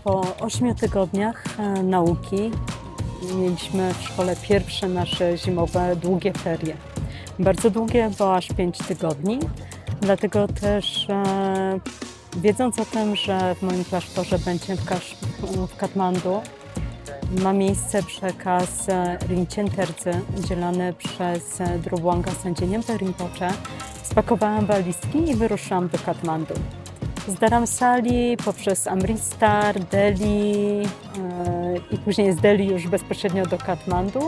Po 8 tygodniach nauki mieliśmy w szkole pierwsze nasze zimowe długie ferie. Bardzo długie, bo aż 5 tygodni. Dlatego też wiedząc o tym, że w moim klasztorze będzie w Katmandu, ma miejsce przekaz Rinchen Terdzy udzielany przez Drubłanga Sędzieniempe Rinpoche, spakowałam walizki i wyruszyłam do Katmandu. Z Dharamsali poprzez Amritsar, Delhi i później z Delhi już bezpośrednio do Katmandu.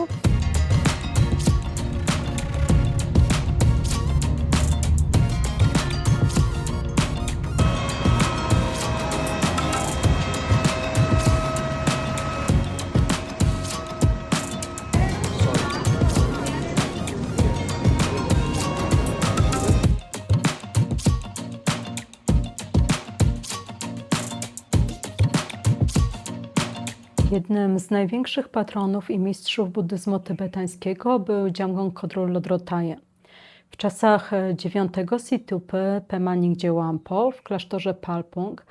Jednym z największych patronów i mistrzów buddyzmu tybetańskiego był Jamgon Khodro Lodrotaje. W czasach IX Situpy Pema Nyingje Wangpo w klasztorze Palpung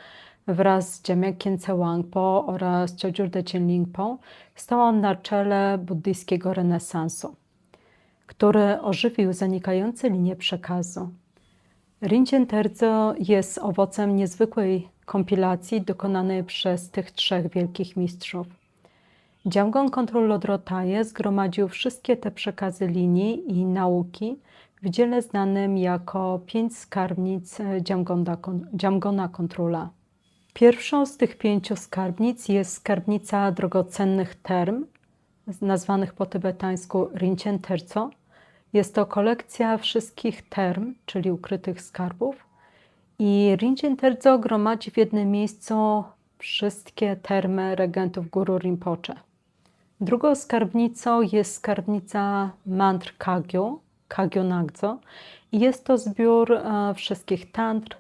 wraz z Jamyang Khyentse Wangpo oraz Chogyur Dechen Lingpo stał on na czele buddyjskiego renesansu, który ożywił zanikające linie przekazu. Rinchen Terdzy jest owocem niezwykłej kompilacji dokonanej przez tych trzech wielkich mistrzów. Jamgon Khodro Lodrotaje zgromadził wszystkie te przekazy linii i nauki w dziele znanym jako 5 skarbnic Jamgona Khodrola. Pierwszą z tych 5 skarbnic jest skarbnica drogocennych term, nazwanych po tybetańsku Rinchen Terdzy. Jest to kolekcja wszystkich term, czyli ukrytych skarbów. I Rinchen Terdzy gromadzi w jednym miejscu wszystkie termy regentów Guru Rinpoche. Drugą skarbnicą jest skarbnica mantr Kagyo Nagdzo. I jest to zbiór wszystkich tantr,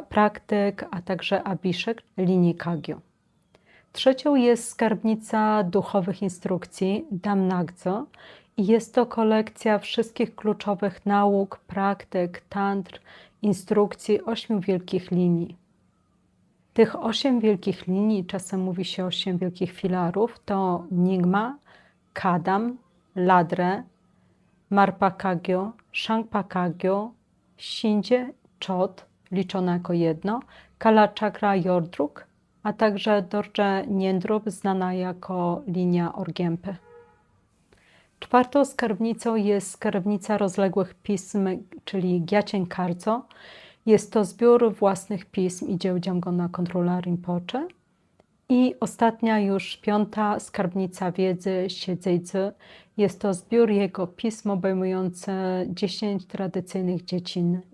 praktyk, a także abhiszek linii Kagyo. Trzecią jest skarbnica duchowych instrukcji Dam Nagdzo. I jest to kolekcja wszystkich kluczowych nauk, praktyk, tantr, instrukcji 8 wielkich linii. Tych 8 wielkich linii, czasem mówi się 8 wielkich filarów, to Nyingma, Kadam, Ladre, Marpa Kagyo, Shangpa Kagyo, Shinje, Chod, liczone jako jedno, Kala Chakra Yordruk, a także Dorje Nyendrup, znana jako linia Orgenpy. Czwartą skarbnicą jest skarbnica rozległych pism, czyli Gyatsen Kardso. Jest to zbiór własnych pism i dzieł Jamgona Khodrola Rinpoche. I ostatnia, już 5. skarbnica wiedzy Siedzejdzy. Jest to zbiór jego pism obejmujący 10 tradycyjnych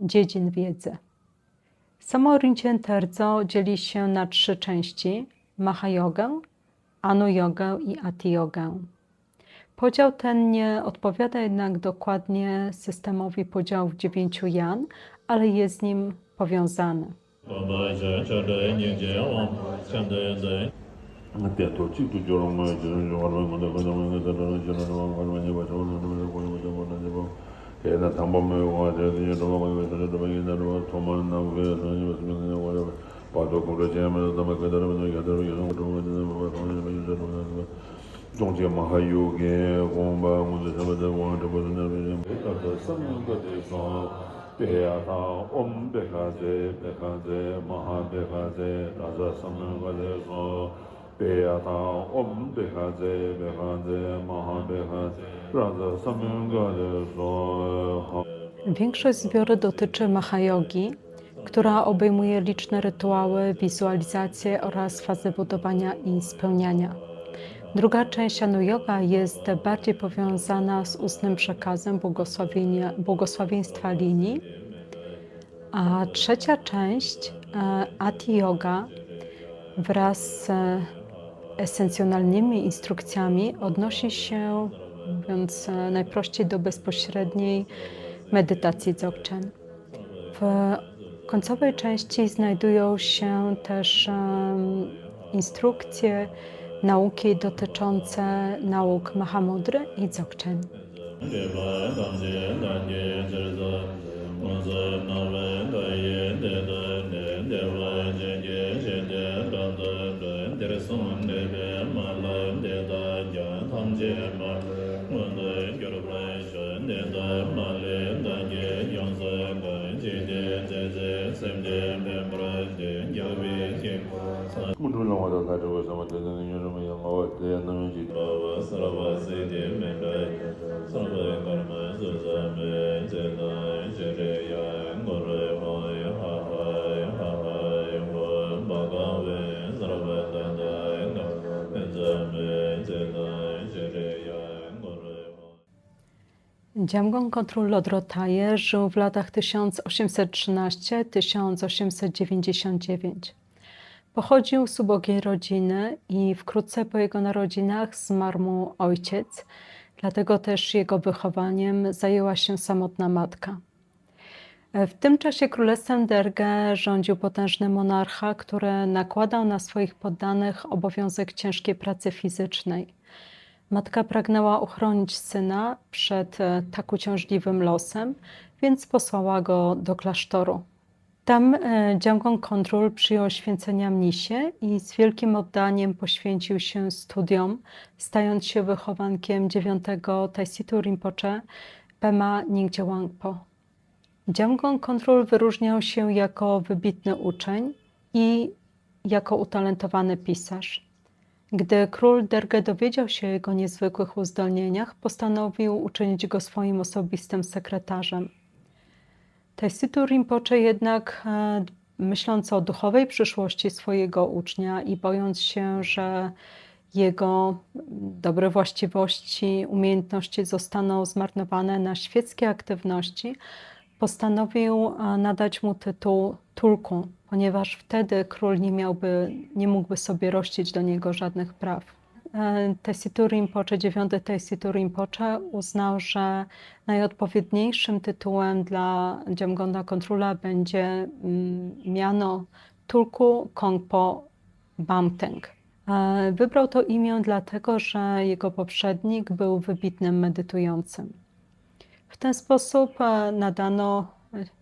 dziedzin wiedzy. Samo Rinchen Terdzy dzieli się na 3 części: Mahayogę, Anu-jogę i Ati-jogę. Podział ten nie odpowiada jednak dokładnie systemowi podziałów 9 yan, ale jest z nim powiązany. Dongje Mahayoge, Gomba, Mundasabada, Beata, Bekaze, Bekaze, Maha Bekaze, Raza Samangade, Beata, Bekaze, Bekaze, Maha Bekaze, Raza Samangade, Większość zbioru dotyczy Mahajogi, która obejmuje liczne rytuały, wizualizacje oraz fazy budowania i spełniania. Druga część Anu-joga jest bardziej powiązana z ustnym przekazem błogosławieństwa linii, a trzecia część Ati-joga wraz z esencjonalnymi instrukcjami odnosi się, mówiąc najprościej, do bezpośredniej medytacji dzogchen. W końcowej części znajdują się też instrukcje, nauki dotyczące nauk Mahamudry i Dzogchen. Jamgon Kondrul Lodrotaje żył w latach 1813-1899. Pochodził z ubogiej rodziny i wkrótce po jego narodzinach zmarł mu ojciec, dlatego też jego wychowaniem zajęła się samotna matka. W tym czasie królestwem Derge rządził potężny monarcha, który nakładał na swoich poddanych obowiązek ciężkiej pracy fizycznej. Matka pragnęła uchronić syna przed tak uciążliwym losem, więc posłała go do klasztoru. Tam Jamgon Kondrul przyjął święcenia mnisie i z wielkim oddaniem poświęcił się studiom, stając się wychowankiem 9. Taisitu Rinpoche Pema Nyingje Wangpo. Jamgon Kondrul wyróżniał się jako wybitny uczeń i jako utalentowany pisarz. Gdy król Derge dowiedział się o jego niezwykłych uzdolnieniach, postanowił uczynić go swoim osobistym sekretarzem. Taisitu Rinpoche jednak, myśląc o duchowej przyszłości swojego ucznia i bojąc się, że jego dobre właściwości, umiejętności zostaną zmarnowane na świeckie aktywności, postanowił nadać mu tytuł Tulku, ponieważ wtedy król nie mógłby sobie rościć do niego żadnych praw. Taisitu Rinpoche, 9. Taisitu Rinpoche uznał, że najodpowiedniejszym tytułem dla Jamgona Kondrula będzie miano Tulku Kongpo Bamteng. Wybrał to imię dlatego, że jego poprzednik był wybitnym medytującym. W ten sposób nadano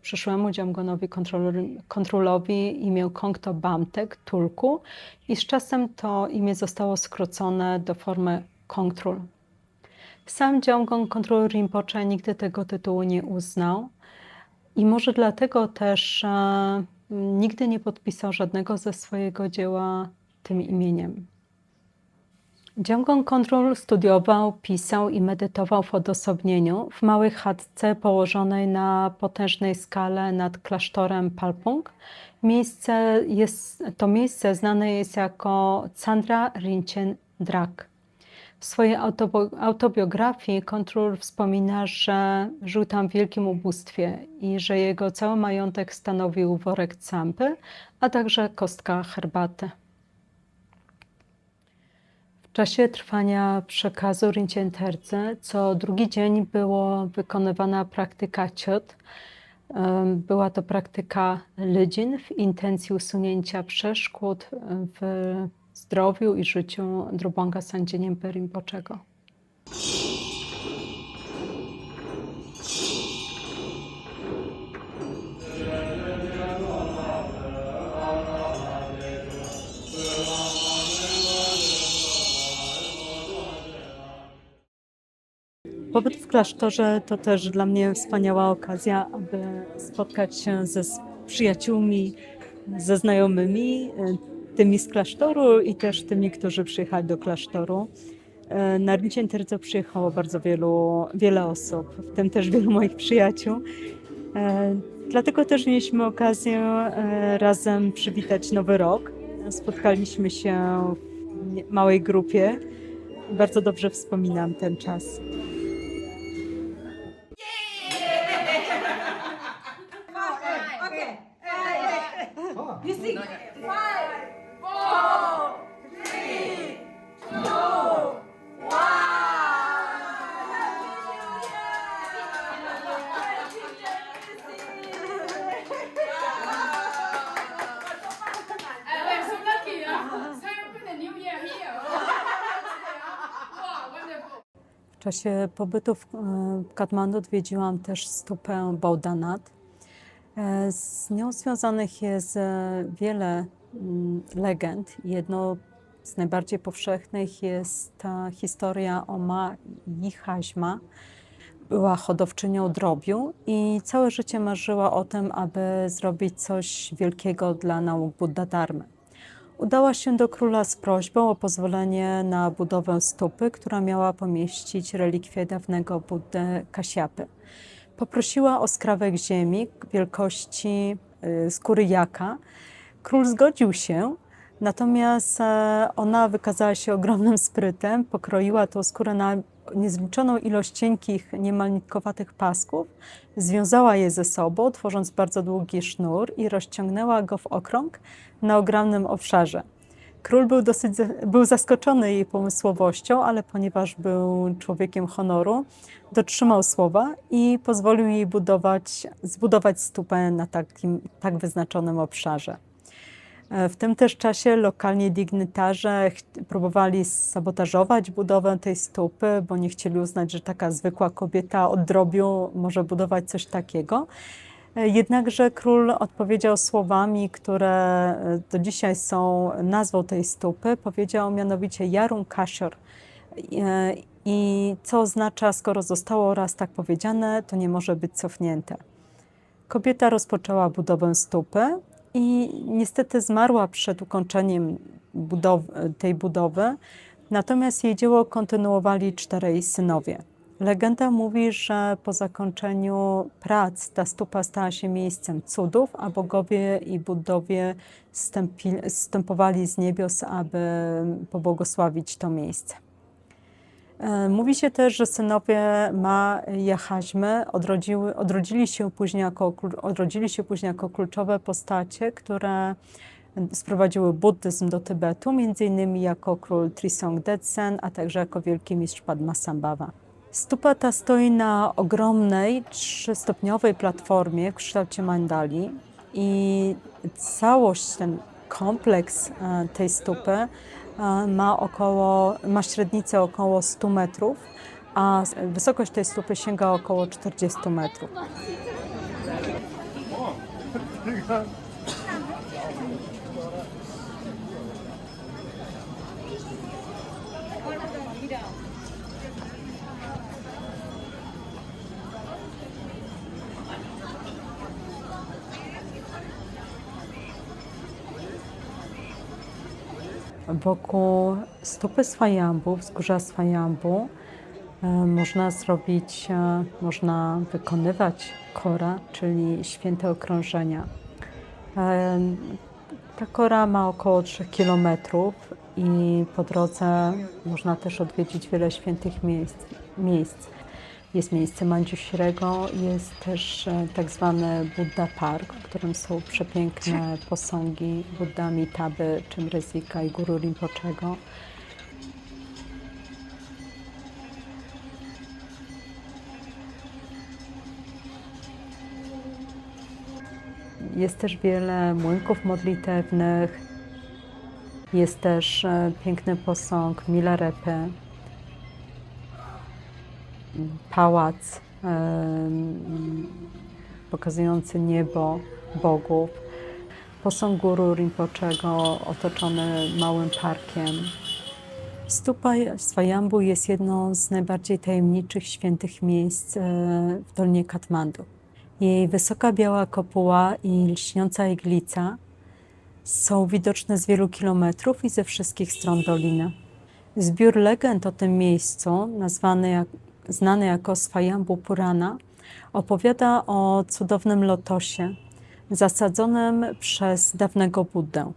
przyszłemu Jamgonowi Kondrulowi imię Kongpo Bamteng, Tulku, i z czasem to imię zostało skrócone do formy Kondrul. Sam Jamgon Kondrul Rinpoche nigdy tego tytułu nie uznał i może dlatego też nigdy nie podpisał żadnego ze swojego dzieła tym imieniem. Jamgon Kondrul studiował, pisał i medytował w odosobnieniu w małej chatce położonej na potężnej skale nad klasztorem Palpung. To miejsce znane jest jako Chandra Rinchen Drak. W swojej autobiografii Kondrul wspomina, że żył tam w wielkim ubóstwie i że jego cały majątek stanowił worek campy, a także kostka herbaty. W czasie trwania przekazu Rinchen Terdze co drugi dzień była wykonywana praktyka ciot. Była to praktyka lydzin w intencji usunięcia przeszkód w zdrowiu i życiu Drubanga Sangye Nyimpe Rinpochego. Pobyt w klasztorze to też dla mnie wspaniała okazja, aby spotkać się ze przyjaciółmi, ze znajomymi, tymi z klasztoru i też tymi, którzy przyjechali do klasztoru. Na Rinchen Terdze przyjechało bardzo wiele osób, w tym też wielu moich przyjaciół. Dlatego też mieliśmy okazję razem przywitać Nowy Rok. Spotkaliśmy się w małej grupie. Bardzo dobrze wspominam ten czas. Music. 5, 4, 3, 2, 1. We're so lucky, celebrating the New Year here. Wow, wonderful. W czasie pobytu w Katmandu odwiedziłam też stupę Bodhanath. Z nią związanych jest wiele legend. Jedną Z najbardziej powszechnych jest ta historia o Ma Yihaźma. Była hodowczynią drobiu i całe życie marzyła o tym, aby zrobić coś wielkiego dla nauk Buddha-dharmy. Udała się do króla z prośbą o pozwolenie na budowę stupy, która miała pomieścić relikwie dawnego Buddy Kaśjapy. Poprosiła o skrawek ziemi wielkości skóry jaka. Król zgodził się, natomiast ona wykazała się ogromnym sprytem, pokroiła tą skórę na niezliczoną ilość cienkich, niemal nitkowatych pasków, związała je ze sobą, tworząc bardzo długi sznur i rozciągnęła go w okrąg na ogromnym obszarze. Król był zaskoczony jej pomysłowością, ale ponieważ był człowiekiem honoru, dotrzymał słowa i pozwolił jej zbudować stupę na tak wyznaczonym obszarze. W tym też czasie lokalni dygnitarze próbowali sabotażować budowę tej stupy, bo nie chcieli uznać, że taka zwykła kobieta od drobiu może budować coś takiego. Jednakże król odpowiedział słowami, które do dzisiaj są nazwą tej stupy. Powiedział mianowicie Yarung Kasior. I co oznacza, skoro zostało raz tak powiedziane, to nie może być cofnięte. Kobieta rozpoczęła budowę stupy i niestety zmarła przed ukończeniem tej budowy, natomiast jej dzieło kontynuowali 4 synowie. Legenda mówi, że po zakończeniu prac ta stupa stała się miejscem cudów, a bogowie i Buddowie zstępowali z niebios, aby pobłogosławić to miejsce. Mówi się też, że synowie Ma Yihaźmy odrodzili się później jako kluczowe postacie, które sprowadziły buddyzm do Tybetu, między innymi jako król Trisong Detsen, a także jako wielki mistrz Padmasambhava. Stupa ta stoi na ogromnej, 3-stopniowej platformie w kształcie mandali i całość, ten kompleks tej stupy ma średnicę około 100 metrów, a wysokość tej stupy sięga około 40 metrów. Wokół stupy Swajambu, wzgórza Swajambu, można wykonywać kora, czyli święte okrążenia. Ta kora ma około 3 kilometrów i po drodze można też odwiedzić wiele świętych miejsc. Jest miejsce Manjushriego, jest też tak zwany Buddha Park, w którym są przepiękne posągi Budda Amitabhy, Chimrezika i Guru Rinpochego. Jest też wiele młynków modlitewnych, jest też piękny posąg Milarepa, pałac pokazujący niebo bogów, posąg Guru Rinpochego otoczony małym parkiem. Stupa Swajambu jest jedną z najbardziej tajemniczych świętych miejsc w Dolinie Katmandu. Jej wysoka biała kopuła i lśniąca iglica są widoczne z wielu kilometrów i ze wszystkich stron doliny. Zbiór legend o tym miejscu, znany jako Swajambu Purana, opowiada o cudownym lotosie zasadzonym przez dawnego Buddę.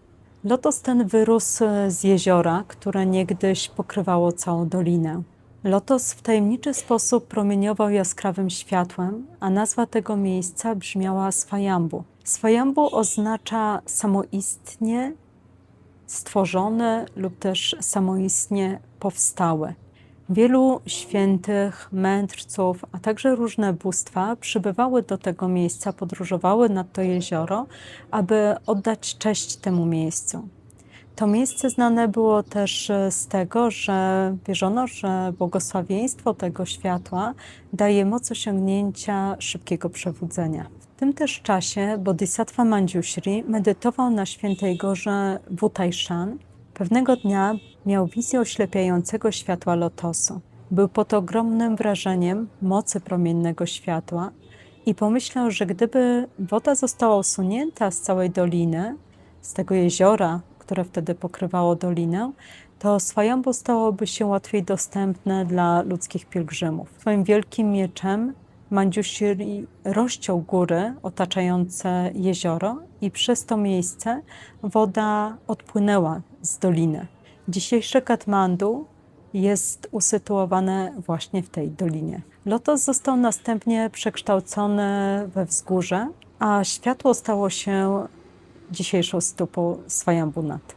Lotos ten wyrósł z jeziora, które niegdyś pokrywało całą dolinę. Lotos w tajemniczy sposób promieniował jaskrawym światłem, a nazwa tego miejsca brzmiała Swajambu. Swajambu oznacza samoistnie stworzone lub też samoistnie powstałe. Wielu świętych, mędrców, a także różne bóstwa przybywały do tego miejsca, podróżowały nad to jezioro, aby oddać cześć temu miejscu. To miejsce znane było też z tego, że wierzono, że błogosławieństwo tego światła daje moc osiągnięcia szybkiego przebudzenia. W tym też czasie Bodhisattva Manjushri medytował na świętej gorze Wutajshan Pewnego dnia miał wizję oślepiającego światła lotosu. Był pod ogromnym wrażeniem mocy promiennego światła i pomyślał, że gdyby woda została usunięta z całej doliny, z tego jeziora, które wtedy pokrywało dolinę, to Swajambhu stałoby się łatwiej dostępne dla ludzkich pielgrzymów. Swoim wielkim mieczem Manjushri rozciął góry otaczające jezioro i przez to miejsce woda odpłynęła z doliny. Dzisiejsze Katmandu jest usytuowane właśnie w tej dolinie. Lotos został następnie przekształcony we wzgórze, a światło stało się dzisiejszą stopą Swajambhunath.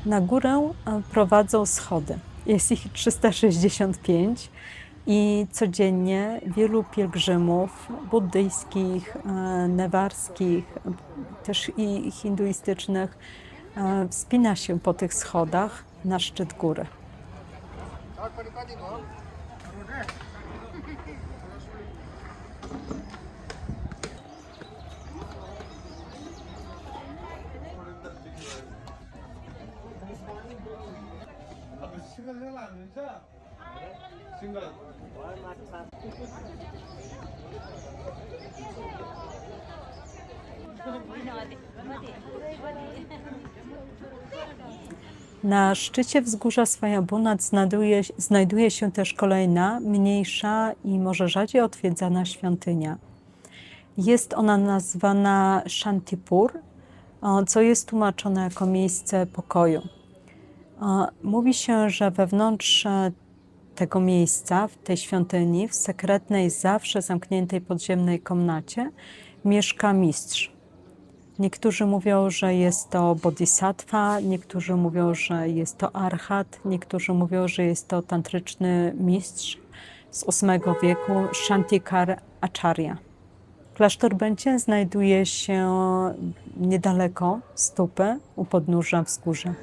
Na górę prowadzą schody. Jest ich 365 i codziennie wielu pielgrzymów buddyjskich, newarskich, też i hinduistycznych wspina się po tych schodach na szczyt góry. Na szczycie wzgórza Swajambhunath znajduje się też kolejna, mniejsza i może rzadziej odwiedzana świątynia. Jest ona nazwana Shantipur, co jest tłumaczone jako miejsce pokoju. Mówi się, że wewnątrz tego miejsca, w tej świątyni, w sekretnej, zawsze zamkniętej podziemnej komnacie, mieszka mistrz. Niektórzy mówią, że jest to bodhisattva, niektórzy mówią, że jest to arhat, niektórzy mówią, że jest to tantryczny mistrz z VIII wieku, Shantikar Acharya. Klasztor Benzhen znajduje się niedaleko Stupy, u podnóża wzgórza.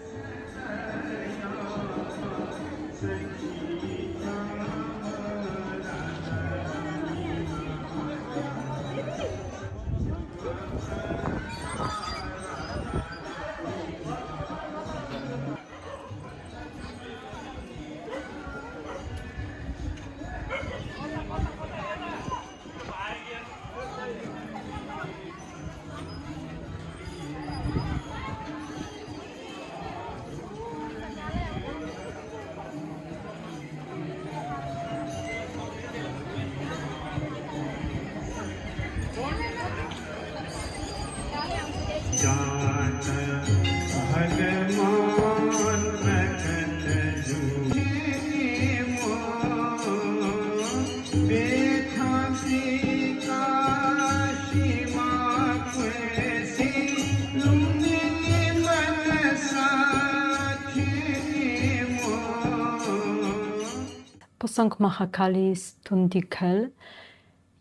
Posąg Mahakali z Tundikhel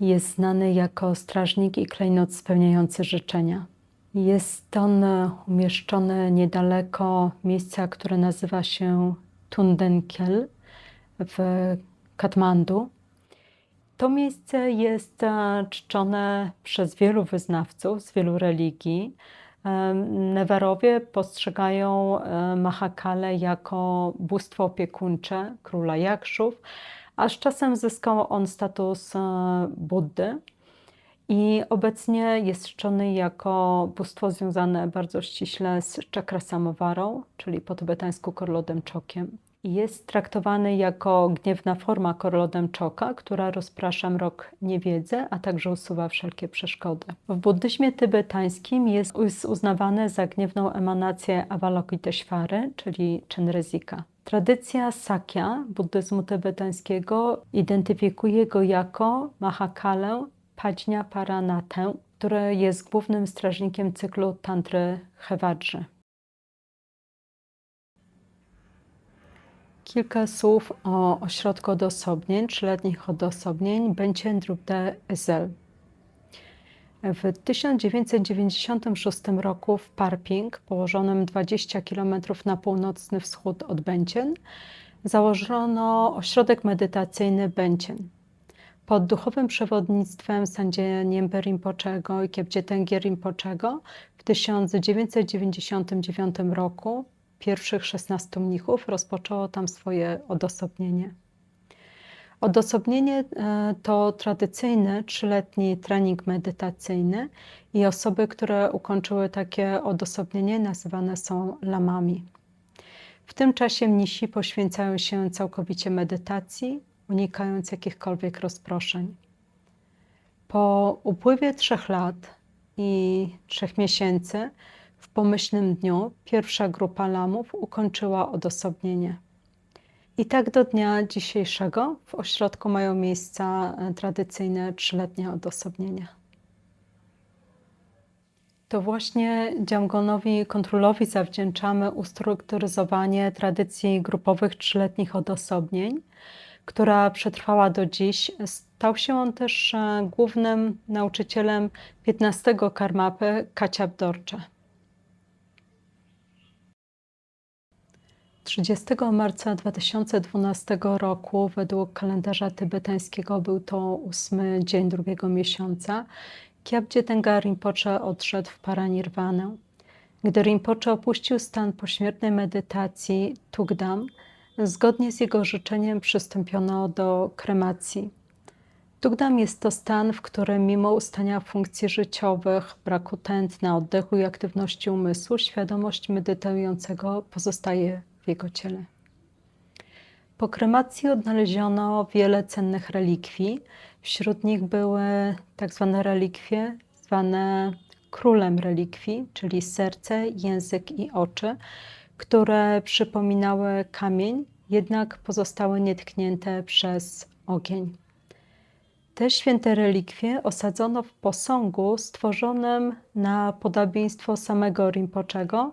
jest znany jako strażnik i klejnot spełniający życzenia. Jest on umieszczony niedaleko miejsca, które nazywa się Tundenkhel w Katmandu. To miejsce jest czczone przez wielu wyznawców z wielu religii. Newarowie postrzegają Mahakale jako bóstwo opiekuńcze króla Jakshów, a z czasem zyskał on status Buddy i obecnie jest czczony jako bóstwo związane bardzo ściśle z Chakrasamovarą, czyli po tybetańsku Korlodem Chokiem. Jest traktowany jako gniewna forma Korlodem Choka, która rozprasza mrok niewiedzy, a także usuwa wszelkie przeszkody. W buddyzmie tybetańskim jest uznawany za gniewną emanację Avalokiteshvary, czyli Chenrezika. Tradycja Sakya buddyzmu tybetańskiego identyfikuje go jako Mahakalę Prajnaparanatę, który jest głównym strażnikiem cyklu tantry Hevadży. Kilka słów o ośrodku odosobnień, 3-letnich odosobnień Benzhen Drupte Ezel. W 1996 roku w Parping, położonym 20 km na północny wschód od Bęcien, założono ośrodek medytacyjny Bęcien. Pod duchowym przewodnictwem Sandzieja Niemby Rinpoczego i Kyabje Tengye Rinpoczego w 1999 roku pierwszych 16 mnichów rozpoczęło tam swoje odosobnienie. Odosobnienie to tradycyjny 3-letni trening medytacyjny i osoby, które ukończyły takie odosobnienie, nazywane są lamami. W tym czasie mnisi poświęcają się całkowicie medytacji, unikając jakichkolwiek rozproszeń. Po upływie 3 lat i 3 miesięcy w pomyślnym dniu pierwsza grupa lamów ukończyła odosobnienie. I tak do dnia dzisiejszego w ośrodku mają miejsca tradycyjne 3-letnie odosobnienia. To właśnie Jamgonowi Kondrólowi zawdzięczamy ustrukturyzowanie tradycji grupowych 3-letnich odosobnień, która przetrwała do dziś. Stał się on też głównym nauczycielem 15 karmapy Kacyap Dorje. 30 marca 2012 roku według kalendarza tybetańskiego był to 8 dzień 2 miesiąca. Kyabje Tengye Rinpoche odszedł w paranirwanę. Gdy Rinpoche opuścił stan pośmiertnej medytacji Tugdam, zgodnie z jego życzeniem przystąpiono do kremacji. Tugdam jest to stan, w którym mimo ustania funkcji życiowych, braku tętna, oddechu i aktywności umysłu, świadomość medytującego pozostaje w jego ciele. Po kremacji odnaleziono wiele cennych relikwii. Wśród nich były tak zwane relikwie, zwane królem relikwii, czyli serce, język i oczy, które przypominały kamień, jednak pozostały nietknięte przez ogień. Te święte relikwie osadzono w posągu stworzonym na podobieństwo samego Rinpoczego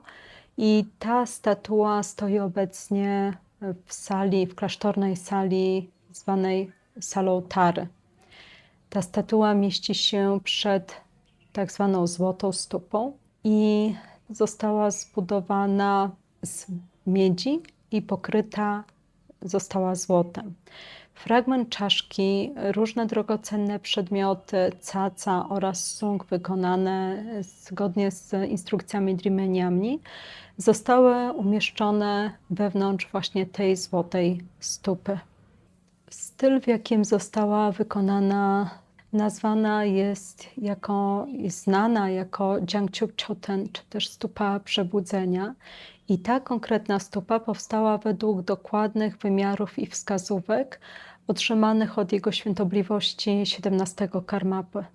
i ta statua stoi obecnie w sali, w klasztornej sali zwanej salą Tary. Ta statua mieści się przed tak zwaną złotą stupą i została zbudowana z miedzi i pokryta została złotem. Fragment czaszki, różne drogocenne przedmioty, caca oraz sung wykonane zgodnie z instrukcjami Drimeniamni zostały umieszczone wewnątrz właśnie tej złotej stupy. Styl, w jakim została wykonana, jest znana jako Jangchuk Choten, czy też stupa przebudzenia. I ta konkretna stupa powstała według dokładnych wymiarów i wskazówek otrzymanych od jego świątobliwości 17 karmapy.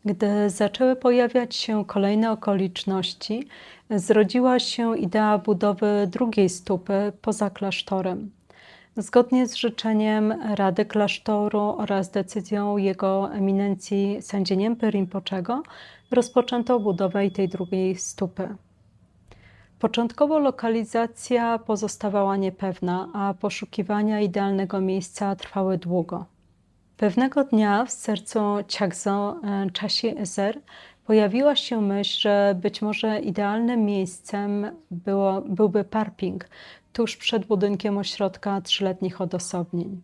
Gdy zaczęły pojawiać się kolejne okoliczności, zrodziła się idea budowy drugiej stupy poza klasztorem. Zgodnie z życzeniem Rady Klasztoru oraz decyzją jego eminencji Sandzieja Niemby Rinpoczego rozpoczęto budowę tej drugiej stupy. Początkowo lokalizacja pozostawała niepewna, a poszukiwania idealnego miejsca trwały długo. Pewnego dnia w sercu Chagzo Chashi Ezer pojawiła się myśl, że być może idealnym miejscem byłby Parping, tuż przed budynkiem ośrodka 3-letnich odosobnień.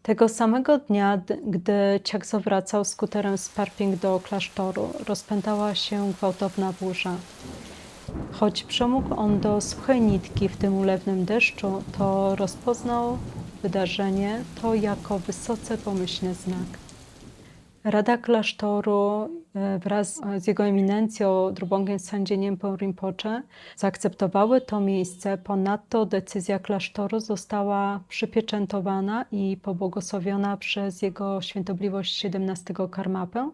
Tego samego dnia, gdy Chagzo wracał skuterem z Parping do klasztoru, rozpętała się gwałtowna burza. Choć przemógł on do suchej nitki w tym ulewnym deszczu, to rozpoznał wydarzenie to jako wysoce pomyślny znak. Rada klasztoru wraz z jego eminencją Drubongien Sandziejem Niembą Rinpoche zaakceptowały to miejsce. Ponadto decyzja klasztoru została przypieczętowana i pobłogosławiona przez jego świątobliwość 17 karmapę,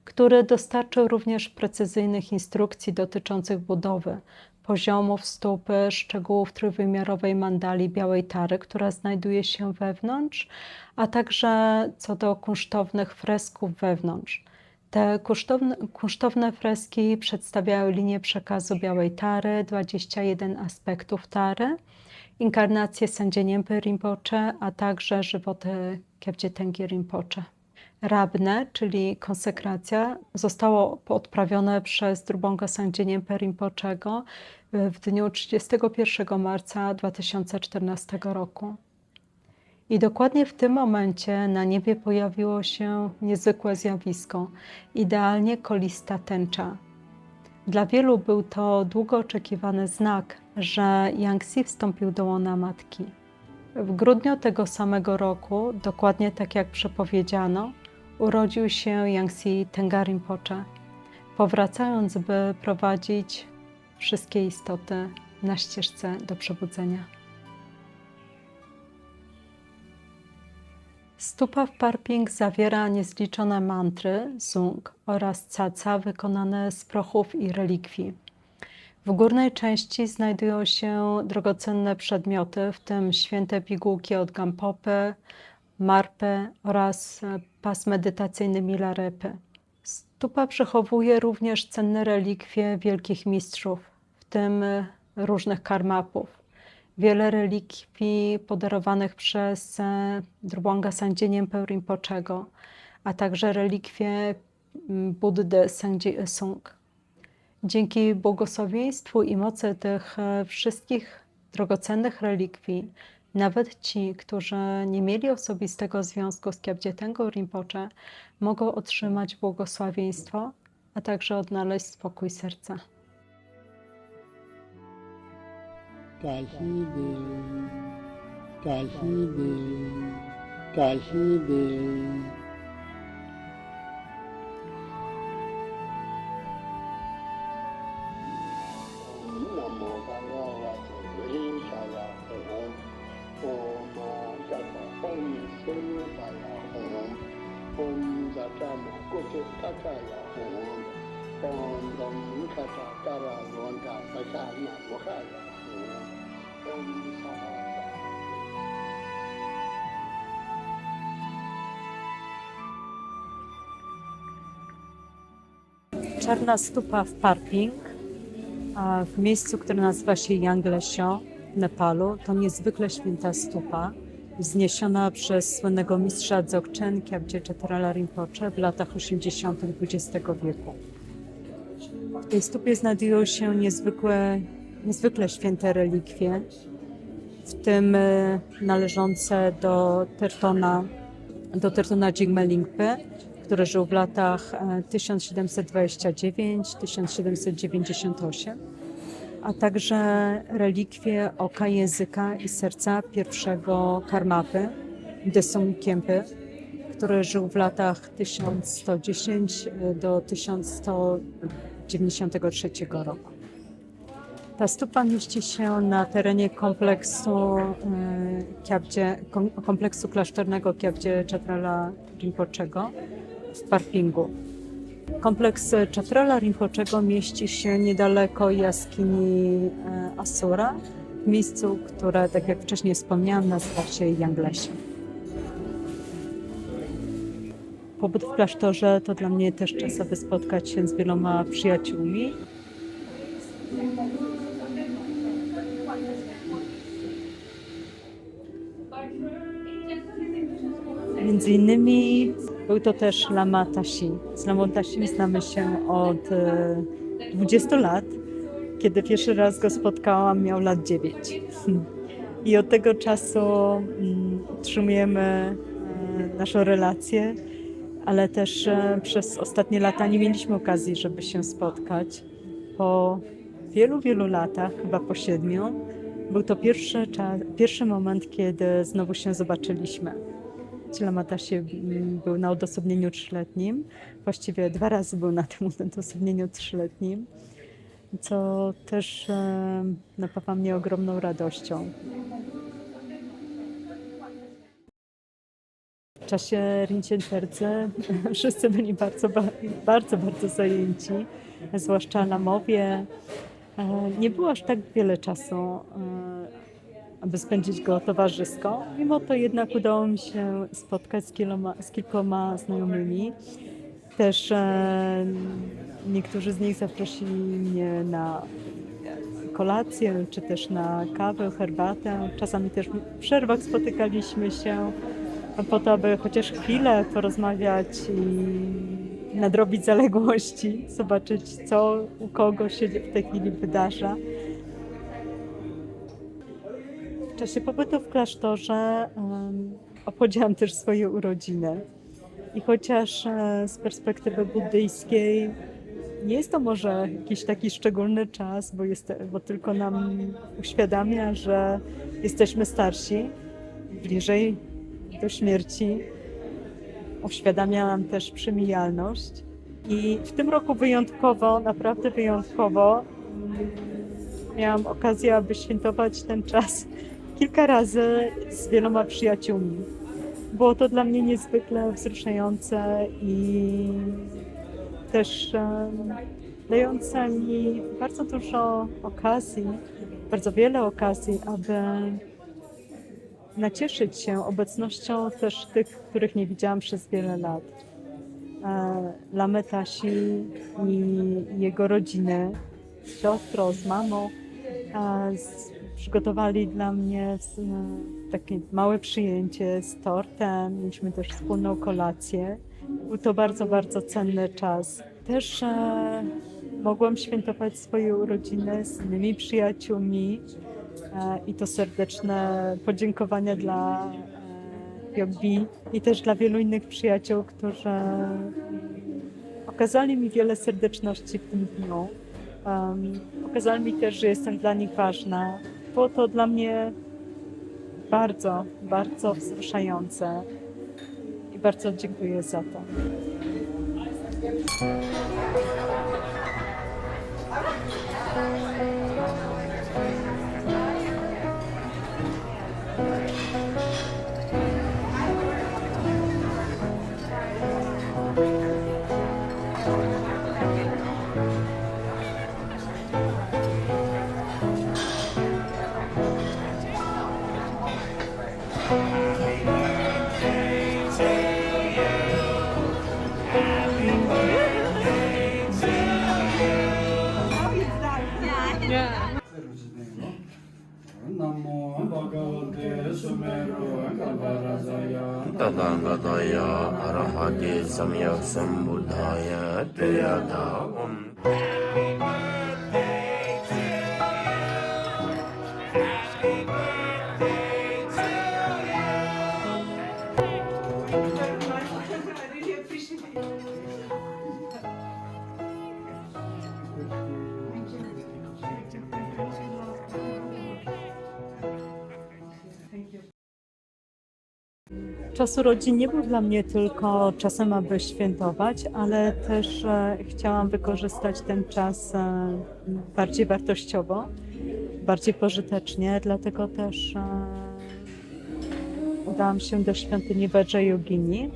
który dostarczył również precyzyjnych instrukcji dotyczących budowy, poziomów stupy, szczegółów trójwymiarowej mandali białej tary, która znajduje się wewnątrz, a także co do kunsztownych fresków wewnątrz. Te kunsztowne freski przedstawiają linię przekazu białej tary, 21 aspektów tary, inkarnację Sandzieja Niemby Rinpoche, a także żywoty Kyabje Tengye Rinpoche. Rabne, czyli konsekracja, zostało odprawione przez Drubonga Sangye Rinpochego w dniu 31 marca 2014 roku. I dokładnie w tym momencie na niebie pojawiło się niezwykłe zjawisko, idealnie kolista tęcza. Dla wielu był to długo oczekiwany znak, że Yangtze wstąpił do łona matki. W grudniu tego samego roku, dokładnie tak jak przepowiedziano, urodził się Yangtze Tenga Rinpoche, powracając, by prowadzić wszystkie istoty na ścieżce do przebudzenia. Stupa w Parping zawiera niezliczone mantry, zung oraz caca wykonane z prochów i relikwii. W górnej części znajdują się drogocenne przedmioty, w tym święte pigułki od Gampopy, Marpy oraz pas medytacyjny Milarepa. Stupa przechowuje również cenne relikwie wielkich mistrzów, w tym różnych karmapów. Wiele relikwii podarowanych przez Drubonga Sangye Rinpochego, a także relikwie Buddy Sangye Sung. Dzięki błogosławieństwu i mocy tych wszystkich drogocennych relikwii, nawet ci, którzy nie mieli osobistego związku z Kyabdzie Tengą Rinpoche, mogą otrzymać błogosławieństwo, a także odnaleźć spokój serca. Czarna stupa w Parping, w miejscu, które nazywa się Yanglesio w Nepalu, to niezwykle święta stupa, wzniesiona przez słynnego mistrza Dzogchen Kyabdzie Chetarala Rinpoche w latach 80. XX wieku. W tej stupie znajdują się niezwykle święte relikwie, w tym należące do Tertona Jigme Lingpe, który żył w latach 1729-1798, a także relikwie oka, języka i serca pierwszego karmapy, Desung Khenpe, który żył w latach 1110 do 1193 roku. Ta stupa mieści się na terenie kompleksu klasztornego Kyabdzie Chetarala Rinpochego w Parpingu. Kompleks Chetarala Rinpochego mieści się niedaleko jaskini Asura, w miejscu, które, tak jak wcześniej wspomniałam, nazywa się Yanglesio. Pobyt w klasztorze to dla mnie też czas, aby spotkać się z wieloma przyjaciółmi. Między innymi był to też Lama Tashi. Z Lamą Tashi znamy się od 20 lat. Kiedy pierwszy raz go spotkałam, miał lat 9. I od tego czasu utrzymujemy naszą relację, ale też przez ostatnie lata nie mieliśmy okazji, żeby się spotkać. Po wielu latach, chyba po 7, był to pierwszy moment, kiedy znowu się zobaczyliśmy. Lama Tashi był na odosobnieniu 3-letnim, właściwie 2 razy był na tym odosobnieniu 3-letnim, co też napawa mnie ogromną radością. W czasie Rinchen Terdze wszyscy byli bardzo zajęci, zwłaszcza lamowie. Nie było aż tak wiele czasu, aby spędzić go towarzysko. Mimo to jednak udało mi się spotkać z kilkoma znajomymi. Też niektórzy z nich zaprosili mnie na kolację, czy też na kawę, herbatę. Czasami też w przerwach spotykaliśmy się. po to, aby chociaż chwilę porozmawiać i nadrobić zaległości, zobaczyć, co u kogo się w tej chwili wydarza. W czasie pobytu w klasztorze obchodziłam też swoje urodziny. I chociaż z perspektywy buddyjskiej nie jest to może jakiś taki szczególny czas, bo tylko nam uświadamia, że jesteśmy starsi, bliżej do śmierci. Uświadamia nam też przemijalność. I w tym roku wyjątkowo, naprawdę wyjątkowo, miałam okazję, aby świętować ten czas kilka razy z wieloma przyjaciółmi. Było to dla mnie niezwykle wzruszające i też dające mi bardzo dużo okazji, bardzo wiele okazji, aby nacieszyć się obecnością też tych, których nie widziałam przez wiele lat. Lamy Tasi i jego rodziny, siostro z mamą, przygotowali dla mnie takie małe przyjęcie z tortem. Mieliśmy też wspólną kolację. Był to bardzo, bardzo cenny czas. Też mogłam świętować swoje urodziny z innymi przyjaciółmi i to serdeczne podziękowania dla Jogbi i też dla wielu innych przyjaciół, którzy okazali mi wiele serdeczności w tym dniu. Pokazali mi też, że jestem dla nich ważna. Było to dla mnie bardzo, bardzo wzruszające i bardzo dziękuję za to. Tathāgataya arahate samyak sambuddhaya tuyata Czas urodzin nie był dla mnie tylko czasem, aby świętować, ale też chciałam wykorzystać ten czas bardziej wartościowo, bardziej pożytecznie, dlatego też udałam się do świątyni Vajrayogini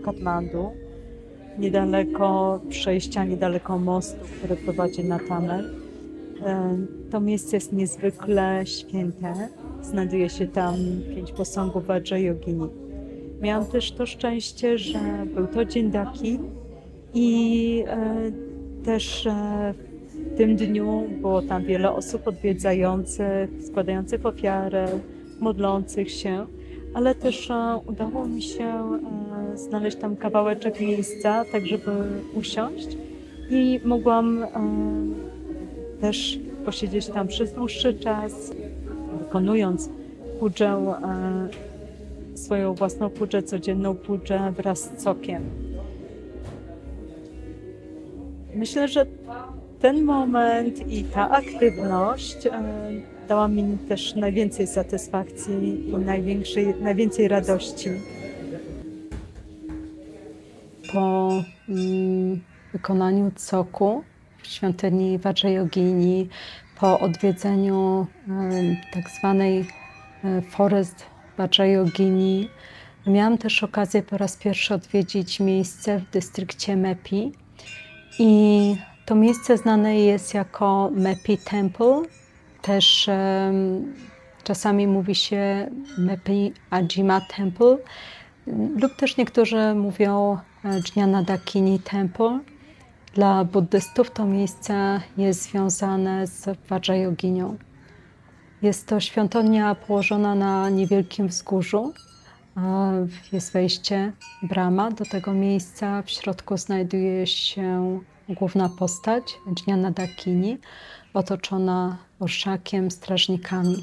w Katmandu, niedaleko przejścia, niedaleko mostu, który prowadzi na Tamel. To miejsce jest niezwykle święte. Znajduje się tam 5 posągów Vajrayogini. Miałam też to szczęście, że był to dzień Daki i też w tym dniu było tam wiele osób odwiedzających, składających ofiarę, modlących się, ale też udało mi się znaleźć tam kawałeczek miejsca, tak żeby usiąść i mogłam też posiedzieć tam przez dłuższy czas, wykonując pudżę, swoją własną pudżę, codzienną pudżę wraz z cokiem. Myślę, że ten moment i ta aktywność dała mi też najwięcej satysfakcji i najwięcej radości. Po wykonaniu coku w świątyni Vajrayogini, po odwiedzeniu tak zwanej Forest Vajrayogini, miałam też okazję po raz pierwszy odwiedzić miejsce w dystrykcie Mepi. I to miejsce znane jest jako Mepi Temple. Też czasami mówi się Mepi Ajima Temple lub też niektórzy mówią Jnanadakini Temple. Dla buddystów to miejsce jest związane z Vajrayoginią. Jest to świątynia położona na niewielkim wzgórzu, A jest wejście, brama do tego miejsca. W środku znajduje się główna postać, Dżniana Dakini, otoczona orszakiem, strażnikami.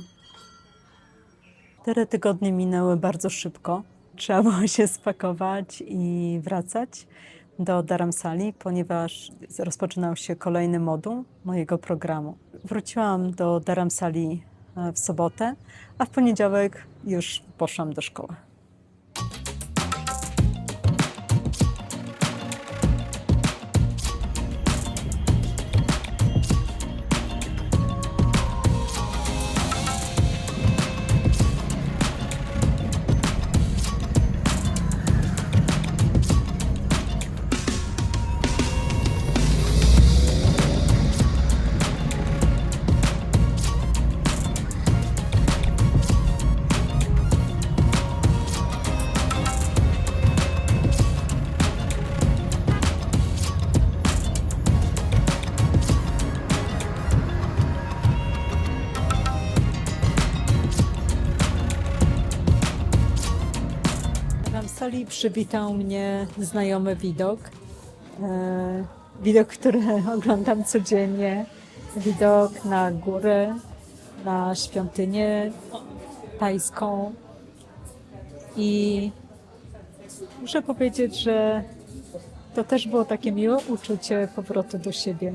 4 tygodnie minęły bardzo szybko. Trzeba było się spakować i wracać do Dharamsali, ponieważ rozpoczynał się kolejny moduł mojego programu. Wróciłam do Dharamsali w sobotę, a w poniedziałek już poszłam do szkoły. W Dharamsali przywitał mnie znajomy widok. Widok, który oglądam codziennie. Widok na górę, na świątynię tajską. I muszę powiedzieć, że to też było takie miłe uczucie powrotu do siebie.